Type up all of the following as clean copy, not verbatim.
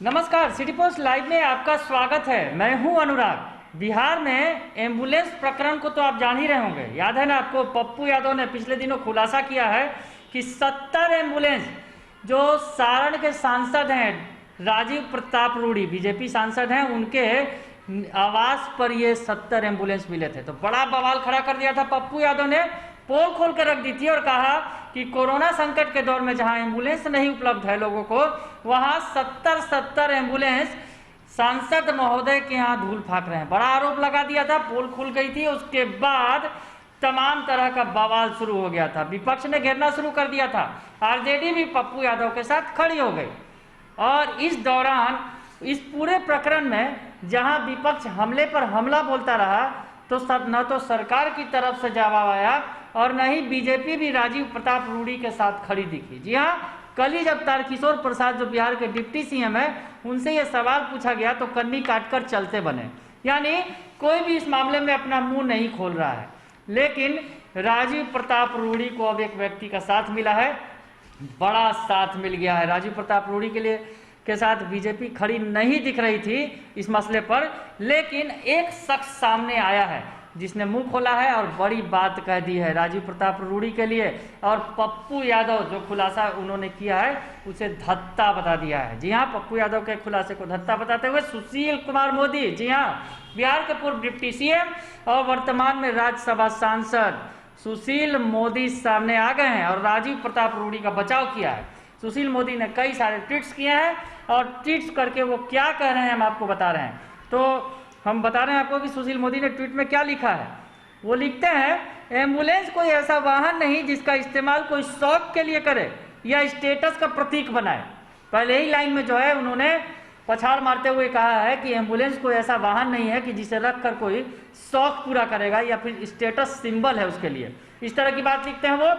नमस्कार, city post live में आपका स्वागत है। मैं हूं अनुराग। बिहार में एम्बुलेंस प्रकरण को तो आप जान ही रहे होंगे। याद है ना आपको, पप्पू यादव ने पिछले दिनों खुलासा किया है कि 70 एम्बुलेंस जो सारण के सांसद हैं राजीव प्रताप रूडी, बीजेपी सांसद हैं, उनके आवास पर ये 70 एम्बुलेंस मिले थे। तो बड़ा बवाल खड़ा कर दिया था। पप्पू यादव ने पोल खोल कर रख दी थी और कहा कि कोरोना संकट के दौर में जहां एम्बुलेंस नहीं उपलब्ध है लोगों को, वहां 70 एम्बुलेंस सांसद महोदय के यहाँ धूल फाक रहे हैं। बड़ा आरोप लगा दिया था, पोल खुल गई थी। उसके बाद तमाम तरह का बवाल शुरू हो गया था। विपक्ष ने घेरना शुरू कर दिया था। आरजेडी भी पप्पू यादव के साथ खड़ी हो गई। और इस दौरान इस पूरे प्रकरण में जहां विपक्ष हमले पर हमला बोलता रहा, तो न तो सरकार की तरफ से जवाब आया और न ही बीजेपी भी राजीव प्रताप रूडी के साथ खड़ी दिखी। जी हाँ, कल ही जब तारकिशोर प्रसाद जो बिहार के डिप्टी सीएम है, उनसे यह सवाल पूछा गया तो कन्नी काटकर चलते बने। यानी कोई भी इस मामले में अपना मुंह नहीं खोल रहा है। लेकिन राजीव प्रताप रूडी को अब एक व्यक्ति का साथ मिला है, बड़ा साथ मिल गया है। राजीव प्रताप रूडी के साथ बीजेपी खड़ी नहीं दिख रही थी इस मसले पर, लेकिन एक शख्स सामने आया है जिसने मुंह खोला है और बड़ी बात कह दी है राजीव प्रताप रूडी के लिए। और पप्पू यादव जो खुलासा उन्होंने किया है उसे धत्ता बता दिया है। जी हाँ, पप्पू यादव के खुलासे को धत्ता बताते हुए सुशील कुमार मोदी, जी हाँ, बिहार के पूर्व डिप्टी सीएम और वर्तमान में राज्यसभा सांसद सुशील मोदी सामने आ गए हैं और राजीव प्रताप रूडी का बचाव किया है। सुशील मोदी ने कई सारे ट्वीट्स किए हैं और ट्वीट्स करके वो क्या कह रहे हैं हम आपको बता रहे हैं। तो हम बता रहे हैं आपको कि सुशील मोदी ने ट्वीट में क्या लिखा है। वो लिखते हैं, एम्बुलेंस कोई ऐसा वाहन नहीं जिसका इस्तेमाल कोई शौक के लिए करे या स्टेटस का प्रतीक बनाए। पहले ही लाइन में जो है उन्होंने पछाड़ मारते हुए कहा है कि एम्बुलेंस कोई ऐसा वाहन नहीं है कि जिसे रखकर कोई शौक पूरा करेगा या फिर स्टेटस सिंबल है उसके लिए। इस तरह की बात लिखते हैं वो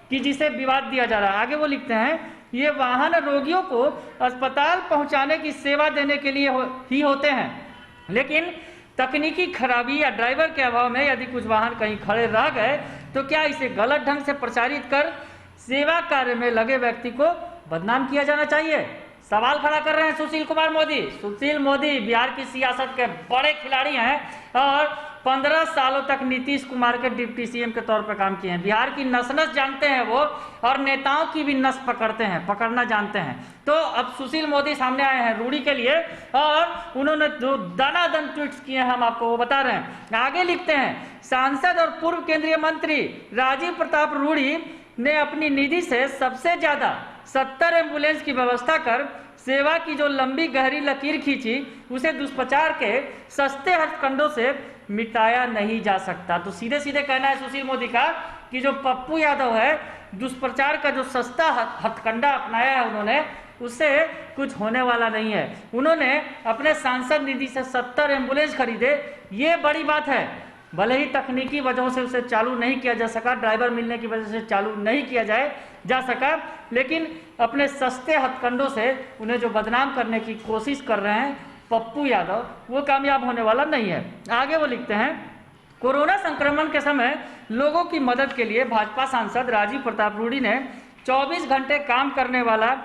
कि जिसे विवाद दिया जा रहा है। आगे वो लिखते हैं, ये वाहन रोगियों को अस्पताल पहुंचाने की सेवा देने के लिए ही होते हैं, लेकिन तकनीकी खराबी या ड्राइवर के अभाव में यदि कुछ वाहन कहीं खड़े रह गए तो क्या इसे गलत ढंग से प्रचारित कर सेवा कार्य में लगे व्यक्ति को बदनाम किया जाना चाहिए? सवाल खड़ा कर रहे हैं सुशील कुमार मोदी। सुशील मोदी बिहार की सियासत के बड़े खिलाड़ी हैं और 15 सालों तक नीतीश कुमार के डिप्टी सीएम के तौर पर काम किए हैं। बिहार की नस नस जानते हैं वो और नेताओं की भी नस पकड़ना जानते हैं। तो अब सुशील मोदी सामने आए हैं रूडी के लिए और उन्होंने जो दनादन ट्वीट्स किए हैं हम आपको वो बता रहे हैं। आगे लिखते हैं, सांसद और पूर्व केंद्रीय मंत्री राजीव प्रताप रूडी ने अपनी निधि से सबसे ज्यादा 70 एम्बुलेंस की व्यवस्था कर सेवा की जो लंबी गहरी लकीर खींची उसे दुष्प्रचार के सस्ते हथकंडों से मिटाया नहीं जा सकता। तो सीधे सीधे कहना है सुशील मोदी का कि जो पप्पू यादव है, दुष्प्रचार का जो सस्ता हथकंडा अपनाया है उन्होंने, उससे कुछ होने वाला नहीं है। उन्होंने अपने सांसद निधि से 70 एम्बुलेंस खरीदे, ये बड़ी बात है। भले ही तकनीकी वजहों से उसे चालू नहीं किया जा सका, ड्राइवर मिलने की वजह से चालू नहीं किया जा सका, लेकिन अपने सस्ते हथकंडों से उन्हें जो बदनाम करने की कोशिश कर रहे हैं पप्पू यादव, वो कामयाब होने वाला नहीं है। आगे वो लिखते हैं, कोरोना संक्रमण के समय लोगों की मदद के लिए भाजपा सांसद राजीव प्रताप रूडी ने 24 घंटे काम करने वाला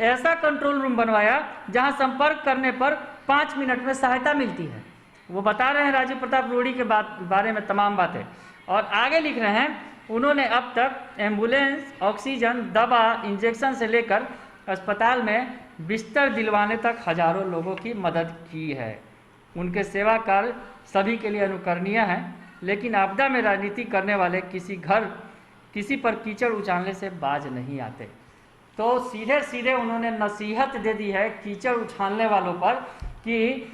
ऐसा कंट्रोल रूम बनवाया जहां संपर्क करने पर 5 मिनट में सहायता मिलती है। वो बता रहे हैं राजीव प्रताप रूडी के बारे में तमाम बातें। और आगे लिख रहे हैं, उन्होंने अब तक एम्बुलेंस, ऑक्सीजन, दवा, इंजेक्शन से लेकर अस्पताल में बिस्तर दिलवाने तक हजारों लोगों की मदद की है। उनके सेवा कार्य सभी के लिए अनुकरणीय हैं, लेकिन आपदा में राजनीति करने वाले किसी पर कीचड़ उछालने से बाज नहीं आते। तो सीधे सीधे उन्होंने नसीहत दे दी है कीचड़ उछालने वालों पर कि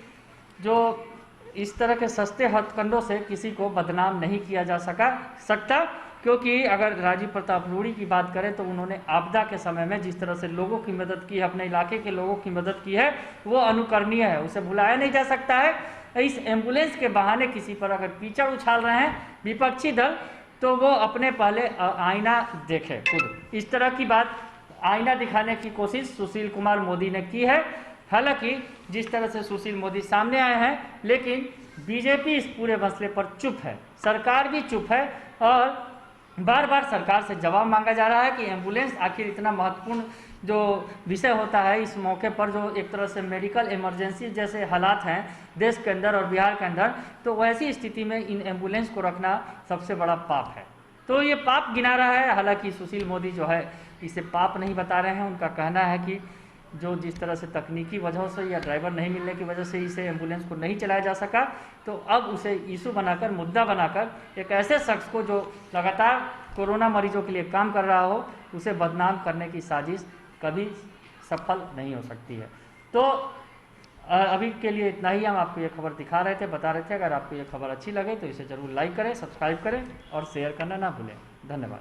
जो इस तरह के सस्ते हथकंडों से किसी को बदनाम नहीं किया जा सकता, क्योंकि अगर राजीव प्रताप रूडी की बात करें तो उन्होंने आपदा के समय में जिस तरह से लोगों की मदद की है, अपने इलाके के लोगों की मदद की है, वो अनुकरणीय है, उसे भुलाया नहीं जा सकता है। इस एम्बुलेंस के बहाने किसी पर अगर कीचड़ उछाल रहे हैं विपक्षी दल, तो वो अपने पहले आईना देखे खुद। इस तरह की बात आईना दिखाने की कोशिश सुशील कुमार मोदी ने की है। हालांकि जिस तरह से सुशील मोदी सामने आए हैं, लेकिन बीजेपी इस पूरे मसले पर चुप है, सरकार भी चुप है और बार बार सरकार से जवाब मांगा जा रहा है कि एम्बुलेंस आखिर इतना महत्वपूर्ण जो विषय होता है इस मौके पर, जो एक तरह से मेडिकल इमरजेंसी जैसे हालात हैं देश के अंदर और बिहार के अंदर, तो वैसी स्थिति में इन एम्बुलेंस को रखना सबसे बड़ा पाप है। तो ये पाप गिना रहा है। हालांकि सुशील मोदी जो है इसे पाप नहीं बता रहे हैं। उनका कहना है कि जो जिस तरह से तकनीकी वजहों से या ड्राइवर नहीं मिलने की वजह से इसे एम्बुलेंस को नहीं चलाया जा सका, तो अब उसे इशू बनाकर, मुद्दा बनाकर एक ऐसे शख्स को जो लगातार कोरोना मरीजों के लिए काम कर रहा हो, उसे बदनाम करने की साजिश कभी सफल नहीं हो सकती है। तो अभी के लिए इतना ही। हम आपको ये खबर दिखा रहे थे, बता रहे थे। अगर आपको ये खबर अच्छी लगे तो इसे ज़रूर लाइक करें, सब्सक्राइब करें और शेयर करना ना भूलें। धन्यवाद।